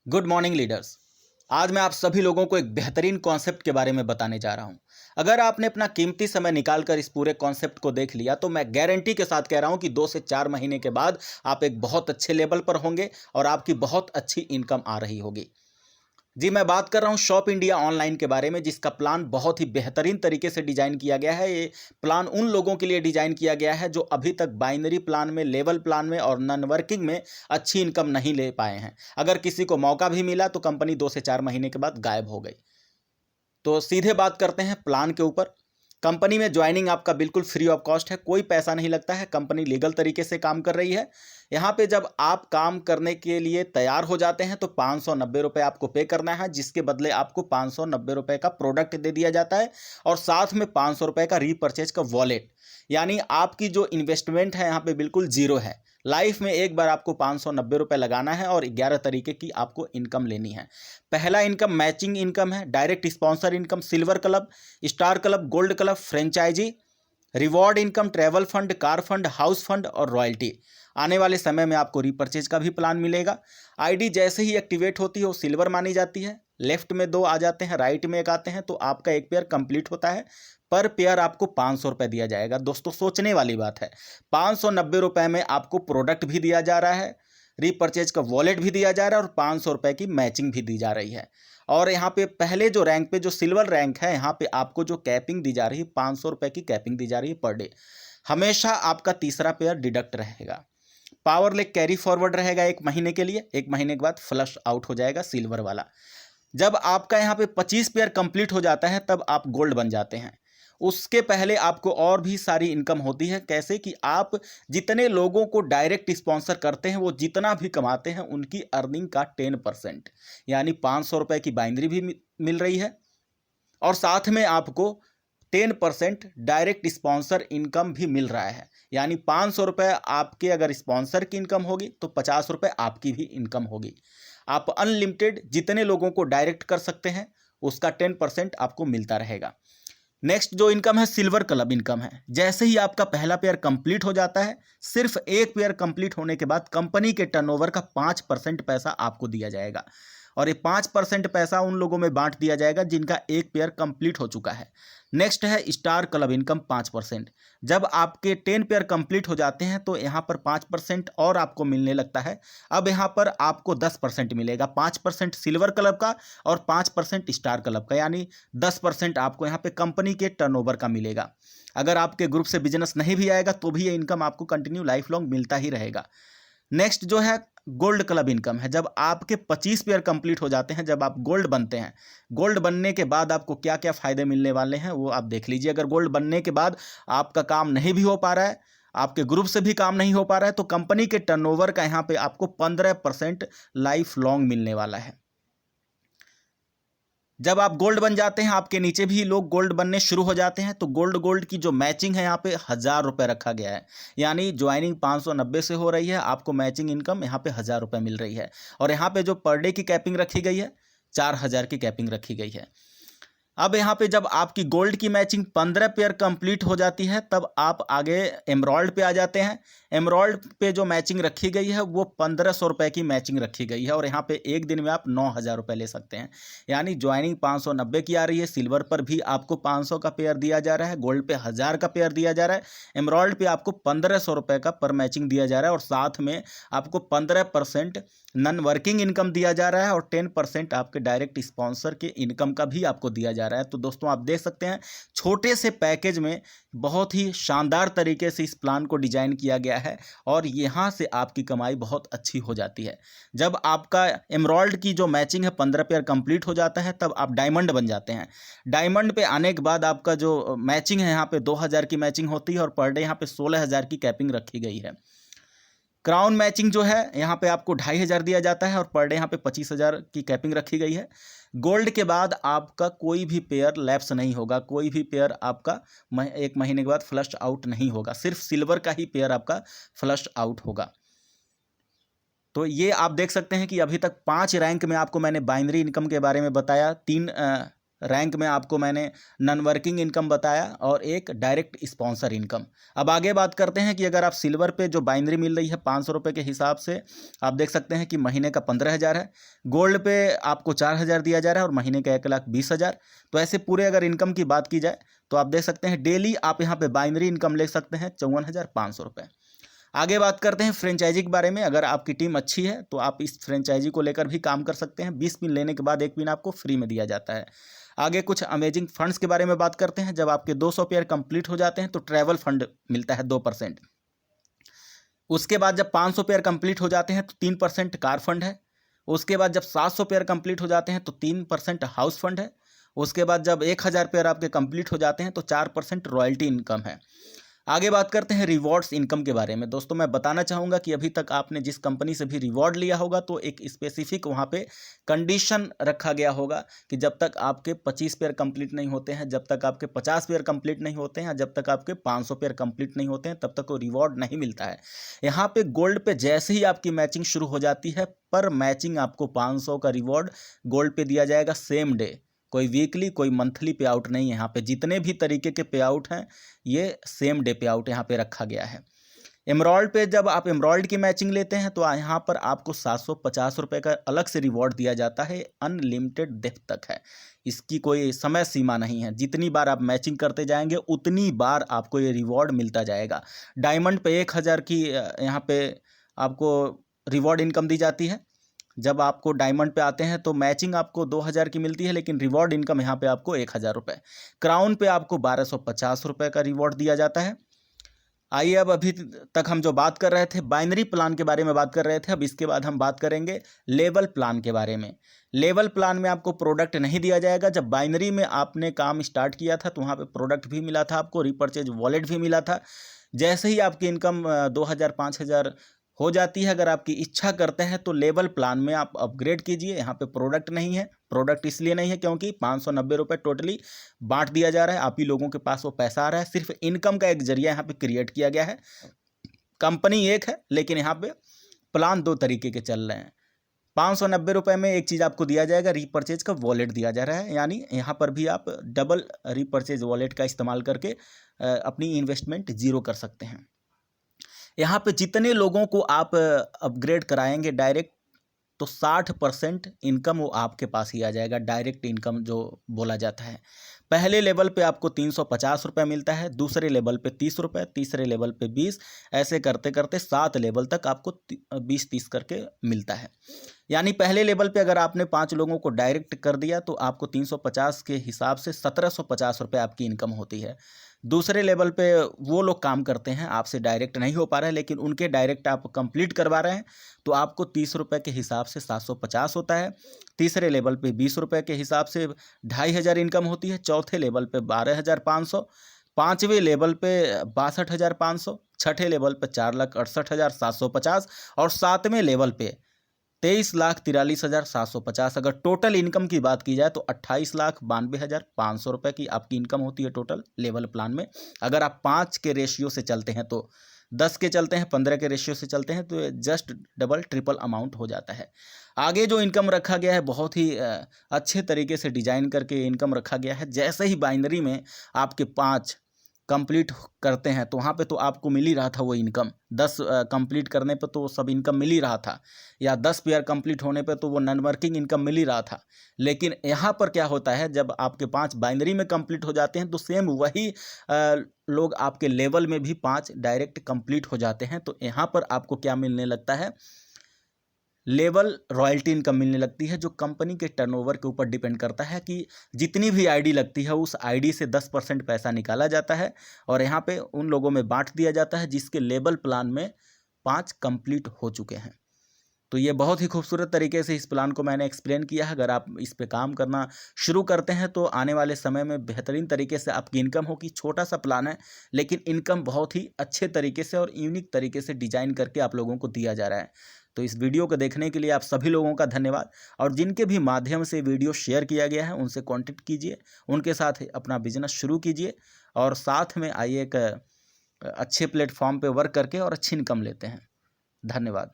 Good morning leaders. आज मैं आप सभी लोगों को एक बेहतरीन कॉन्सेप्ट के बारे में बताने जा रहा हूं। अगर आपने अपना कीमती समय निकालकर इस पूरे कॉन्सेप्ट को देख लिया तो मैं गारंटी के साथ कह रहा हूं कि 2 से 4 महीने के बाद आप एक बहुत अच्छे लेवल पर होंगे और आपकी बहुत अच्छी इनकम आ रही होगी। जी, मैं बात कर रहा हूँ शॉप इंडिया ऑनलाइन के बारे में, जिसका प्लान बहुत ही बेहतरीन तरीके से डिजाइन किया गया है। ये प्लान उन लोगों के लिए डिजाइन किया गया है जो अभी तक बाइनरी प्लान में, लेवल प्लान में और नॉन वर्किंग में अच्छी इनकम नहीं ले पाए हैं। अगर किसी को मौका भी मिला तो कंपनी 2 से 4 महीने के बाद गायब हो गई। तो सीधे बात करते हैं प्लान के ऊपर। कंपनी में ज्वाइनिंग आपका बिल्कुल फ्री ऑफ कॉस्ट है, कोई पैसा नहीं लगता है। कंपनी लीगल तरीके से काम कर रही है। यहाँ पे जब आप काम करने के लिए तैयार हो जाते हैं तो 590 रुपये आपको पे करना है, जिसके बदले आपको 590 रुपये का प्रोडक्ट दे दिया जाता है और साथ में 500 रुपये का रीपरचेज का वॉलेट। यानी आपकी जो इन्वेस्टमेंट है यहाँ पे बिल्कुल जीरो है। लाइफ में एक बार आपको 590 रुपये लगाना है और 11 तरीके की आपको इनकम लेनी है। पहला इनकम मैचिंग इनकम है, direct sponsor income, silver club, star club, gold club, franchise, reward income, travel fund, car fund, house fund और रॉयल्टी। आने वाले समय में आपको रीपरचेज का भी प्लान मिलेगा। आईडी जैसे ही एक्टिवेट होती है वो सिल्वर मानी जाती है। लेफ्ट में 2 आ जाते हैं, राइट में 1 आते हैं, तो आपका एक पेयर कंप्लीट होता है। पर पेयर आपको 500 रुपये दिया जाएगा। दोस्तों, सोचने वाली बात है। 590 रुपये में आपको प्रोडक्ट भी दिया जा रहा है, रीपरचेज का वॉलेट भी दिया जा रहा है और 500 रुपये की मैचिंग भी दी जा रही है। और यहाँ पे पहले जो रैंक पे, जो सिल्वर रैंक है, यहाँ पे आपको जो कैपिंग दी जा रही है, 500 रुपये की कैपिंग दी जा रही है पर डे। हमेशा आपका तीसरा पेयर डिडक्ट रहेगा। पावर लेक कैरी फॉरवर्ड रहेगा 1 महीने के लिए। 1 महीने के बाद फ्लश आउट हो जाएगा सिल्वर वाला। जब आपका यहाँ पे 25 पेयर कंप्लीट हो जाता है तब आप गोल्ड बन जाते हैं। उसके पहले आपको और भी सारी इनकम होती है। कैसे कि आप जितने लोगों को डायरेक्ट स्पॉन्सर करते हैं वो जितना भी कमाते हैं उनकी अर्निंग का 10%, यानी 500 रुपये की बाइनरी भी मिल रही है और साथ में आपको 10% डायरेक्ट स्पॉन्सर इनकम भी मिल रहा है। यानी 500 रुपये आपके अगर स्पॉन्सर की इनकम होगी तो 50 रुपये आपकी भी इनकम होगी। आप अनलिमिटेड जितने लोगों को डायरेक्ट कर सकते हैं उसका 10% आपको मिलता रहेगा। नेक्स्ट जो इनकम है सिल्वर क्लब इनकम है। जैसे ही आपका पहला पेयर कंप्लीट हो जाता है, सिर्फ एक पेयर कंप्लीट होने के बाद कंपनी के टर्नओवर का 5% पैसा आपको दिया जाएगा और ये 5% पैसा उन लोगों में बांट दिया जाएगा जिनका एक पेयर कंप्लीट हो चुका है। नेक्स्ट है स्टार क्लब इनकम 5%। जब आपके 10 पेयर कंप्लीट हो जाते हैं तो यहाँ पर 5% और आपको मिलने लगता है। अब यहाँ पर आपको 10% मिलेगा, 5% सिल्वर क्लब का और 5% स्टार क्लब का, यानी 10% आपको यहाँ पे कंपनी के टर्नओवर का मिलेगा। अगर आपके ग्रुप से बिजनेस नहीं भी आएगा तो भी ये इनकम आपको कंटिन्यू लाइफ लॉन्ग मिलता ही रहेगा। नेक्स्ट जो है गोल्ड क्लब इनकम है। जब आपके 25 पेयर कंप्लीट हो जाते हैं, जब आप गोल्ड बनते हैं, गोल्ड बनने के बाद आपको क्या क्या फ़ायदे मिलने वाले हैं वो आप देख लीजिए। अगर गोल्ड बनने के बाद आपका काम नहीं भी हो पा रहा है, आपके ग्रुप से भी काम नहीं हो पा रहा है, तो कंपनी के टर्नओवर का यहाँ पे आपको 15% लाइफ लॉन्ग मिलने वाला है। जब आप गोल्ड बन जाते हैं, आपके नीचे भी लोग गोल्ड बनने शुरू हो जाते हैं, तो गोल्ड की जो मैचिंग है यहाँ पे 1000 रुपये रखा गया है। यानी ज्वाइनिंग 590 से हो रही है, आपको मैचिंग इनकम यहाँ पे 1000 रुपये मिल रही है। और यहाँ पे जो पर डे की कैपिंग रखी गई है, 4000 की कैपिंग रखी गई है। अब यहाँ पे जब आपकी गोल्ड की मैचिंग 15 पेयर कंप्लीट हो जाती है तब आप आगे एमराल्ड पे आ जाते हैं। एमराल्ड पे जो मैचिंग रखी गई है वो 1500 रुपये की मैचिंग रखी गई है और यहाँ पे एक दिन में आप 9000 रुपये ले सकते हैं। यानी ज्वाइनिंग 590 की आ रही है। सिल्वर पर भी आपको 500 का पेयर दिया जा रहा है, गोल्ड पे 1000 का पेयर दिया जा रहा है, एमराल्ड पे आपको 1500 रुपये का पर मैचिंग दिया जा रहा है और साथ में आपको 15% नॉन वर्किंग इनकम दिया जा रहा है और 10% आपके डायरेक्ट स्पॉन्सर के इनकम का भी आपको दिया जा रहा है। तो दोस्तों, आप देख सकते हैं छोटे से पैकेज में बहुत ही शानदार तरीके से इस प्लान को डिजाइन किया गया है और यहाँ से आपकी कमाई बहुत अच्छी हो जाती है। जब आपका एमराल्ड की जो मैचिंग है 15 पेयर कंप्लीट हो जाता है तब आप डायमंड बन जाते हैं। डायमंड पे आने के बाद आपका जो मैचिंग है यहाँ पे 2000 की मैचिंग होती है और पर डे यहाँ पे 16000 की कैपिंग रखी गई है। क्राउन मैचिंग जो है यहाँ पे आपको 2500 दिया जाता है और पर डे यहाँ पे 25000 की कैपिंग रखी गई है। गोल्ड के बाद आपका कोई भी पेयर लैप्स नहीं होगा, कोई भी पेयर आपका 1 महीने के बाद फ्लश आउट नहीं होगा। सिर्फ सिल्वर का ही पेयर आपका फ्लश आउट होगा। तो ये आप देख सकते हैं कि अभी तक 5 रैंक में आपको मैंने बाइनरी इनकम के बारे में बताया, 3 रैंक में आपको मैंने नॉन वर्किंग इनकम बताया और एक डायरेक्ट स्पॉन्सर इनकम। अब आगे बात करते हैं कि अगर आप सिल्वर पे जो बाइनरी मिल रही है 500 रुपये के हिसाब से, आप देख सकते हैं कि महीने का 15,000 है। गोल्ड पे आपको 4,000 दिया जा रहा है और महीने का 1,20,000। तो ऐसे पूरे अगर इनकम की बात की जाए तो आप देख सकते हैं डेली आप यहाँ पे बाइनरी इनकम ले सकते हैं 54,500 रुपये। आगे बात करते हैं फ्रेंचाइजी के बारे में। अगर आपकी टीम अच्छी है तो आप इस फ्रेंचाइजी को लेकर भी काम कर सकते हैं। 20 पिन लेने के बाद 1 पिन आपको फ्री में दिया जाता है। आगे कुछ अमेजिंग फंड्स के बारे में बात करते हैं। जब आपके 200 पेयर कंप्लीट हो जाते हैं तो ट्रैवल फंड मिलता है 2%। उसके बाद जब 500 पेयर कंप्लीट हो जाते हैं तो 3% कार फंड है। उसके बाद जब 700 पेयर कंप्लीट हो जाते हैं तो 3% हाउस फंड है। उसके बाद जब 1000 पेयर आपके कंप्लीट हो जाते हैं तो 4% रॉयल्टी इनकम है। आगे बात करते हैं रिवॉर्ड्स इनकम के बारे में। दोस्तों मैं बताना चाहूँगा कि अभी तक आपने जिस कंपनी से भी रिवॉर्ड लिया होगा तो एक स्पेसिफिक वहाँ पे कंडीशन रखा गया होगा कि जब तक आपके 25 पेयर कंप्लीट नहीं होते हैं, जब तक आपके 50 पेयर कंप्लीट नहीं होते हैं, जब तक आपके 500 पेयर कंप्लीट नहीं होते हैं, तब तक वो रिवॉर्ड नहीं मिलता है। यहाँ पे गोल्ड पे जैसे ही आपकी मैचिंग शुरू हो जाती है, पर मैचिंग आपको 500 का रिवॉर्ड गोल्ड पे दिया जाएगा सेम डे। कोई वीकली कोई मंथली पे आउट नहीं है। यहाँ पे जितने भी तरीके के पे आउट हैं ये सेम डे पे आउट यहाँ पे रखा गया है। एमराल्ड पे जब आप एमराल्ड की मैचिंग लेते हैं तो यहाँ पर आपको 750 रुपये का अलग से रिवॉर्ड दिया जाता है। अनलिमिटेड डेथ तक है, इसकी कोई समय सीमा नहीं है। जितनी बार आप मैचिंग करते जाएंगे उतनी बार आपको ये रिवॉर्ड मिलता जाएगा। डायमंड पे 1000 की यहाँ पे आपको रिवॉर्ड इनकम दी जाती है। जब आपको डायमंड पे आते हैं तो मैचिंग आपको 2000 की मिलती है, लेकिन रिवॉर्ड इनकम यहाँ पे आपको 1000 रुपये। क्राउन पे आपको 1250 रुपये का रिवॉर्ड दिया जाता है। आइए अब अभी तक हम जो बात कर रहे थे बाइनरी प्लान के बारे में बात कर रहे थे, अब इसके बाद हम बात करेंगे लेवल प्लान के बारे में। लेवल प्लान में आपको प्रोडक्ट नहीं दिया जाएगा। जब बाइनरी में आपने काम स्टार्ट किया था तो वहाँ पे प्रोडक्ट भी मिला था, आपको रीपर्चेज वॉलेट भी मिला था। जैसे ही आपकी इनकम 2000 5000 हो जाती है, अगर आपकी इच्छा करते हैं तो लेवल प्लान में आप अपग्रेड कीजिए। यहाँ पे प्रोडक्ट नहीं है। प्रोडक्ट इसलिए नहीं है क्योंकि 590 रुपये टोटली बांट दिया जा रहा है। आप ही लोगों के पास वो पैसा आ रहा है। सिर्फ इनकम का एक जरिया यहाँ पे क्रिएट किया गया है। कंपनी एक है लेकिन यहाँ पे प्लान 2 तरीके के चल रहे हैं। 590 रुपये में एक चीज़ आपको दिया जाएगा, रीपर्चेज का वॉलेट दिया जा रहा है। यानी यहाँ पर भी आप डबल रीपर्चेज वॉलेट का इस्तेमाल करके अपनी इन्वेस्टमेंट ज़ीरो कर सकते हैं। यहाँ पे जितने लोगों को आप अपग्रेड कराएंगे डायरेक्ट, तो 60% इनकम वो आपके पास ही आ जाएगा। डायरेक्ट इनकम जो बोला जाता है। पहले लेवल पे आपको 350 रुपये मिलता है, दूसरे लेवल पे 30 रुपये, तीसरे लेवल पे 20, ऐसे करते करते 7 लेवल तक आपको 20-30 करके मिलता है। यानी पहले लेवल पे अगर आपने 5 लोगों को डायरेक्ट कर दिया तो आपको 350 के हिसाब से 1750 रुपये आपकी इनकम होती है। दूसरे लेवल पे वो लोग काम करते हैं, आपसे डायरेक्ट नहीं हो पा रहा है, लेकिन उनके डायरेक्ट आप कंप्लीट करवा रहे हैं तो आपको 30 रुपये के हिसाब से 750 होता है। तीसरे लेवल पे 20 रुपये के हिसाब से 2500 इनकम होती है। चौथे लेवल पे 12,500, पाँचवें लेवल पे 62,500, छठे लेवल पे 4,68,750 और सातवें लेवल पे 23,43,750। अगर टोटल इनकम की बात की जाए तो 28,92,500 रुपये की आपकी इनकम होती है टोटल लेवल प्लान में। अगर आप 5 के रेशियो से चलते हैं तो 10 के चलते हैं, 15 के रेशियो से चलते हैं तो जस्ट डबल ट्रिपल अमाउंट हो जाता है। आगे जो इनकम रखा गया है बहुत ही अच्छे तरीके से डिजाइन करके इनकम रखा गया है। जैसे ही बाइनरी में आपके 5 कंप्लीट करते हैं तो वहाँ पे तो आपको मिल ही रहा था वो इनकम। 10 कंप्लीट करने पे तो सब इनकम मिल ही रहा था, या 10 पेयर कंप्लीट होने पे तो वो नॉन वर्किंग इनकम मिल ही रहा था। लेकिन यहाँ पर क्या होता है, जब आपके 5 बाइनरी में कंप्लीट हो जाते हैं तो सेम वही लोग आपके लेवल में भी 5 डायरेक्ट कंप्लीट हो जाते हैं। तो यहाँ पर आपको क्या मिलने लगता है, लेवल रॉयल्टी इनकम मिलने लगती है, जो कंपनी के टर्नओवर के ऊपर डिपेंड करता है कि जितनी भी आईडी लगती है उस आईडी से 10% पैसा निकाला जाता है और यहाँ पे उन लोगों में बांट दिया जाता है जिसके लेवल प्लान में 5 कंप्लीट हो चुके हैं। तो ये बहुत ही खूबसूरत तरीके से इस प्लान को मैंने एक्सप्लेन किया है। अगर आप इस पे काम करना शुरू करते हैं तो आने वाले समय में बेहतरीन तरीके से आपकी इनकम होगी। छोटा सा प्लान है लेकिन इनकम बहुत ही अच्छे तरीके से और यूनिक तरीके से डिजाइन करके आप लोगों को दिया जा रहा है। तो इस वीडियो को देखने के लिए आप सभी लोगों का धन्यवाद। और जिनके भी माध्यम से वीडियो शेयर किया गया है उनसे कांटेक्ट कीजिए, उनके साथ अपना बिजनेस शुरू कीजिए और साथ में आइए एक अच्छे प्लेटफॉर्म पे वर्क करके और अच्छी इनकम लेते हैं। धन्यवाद।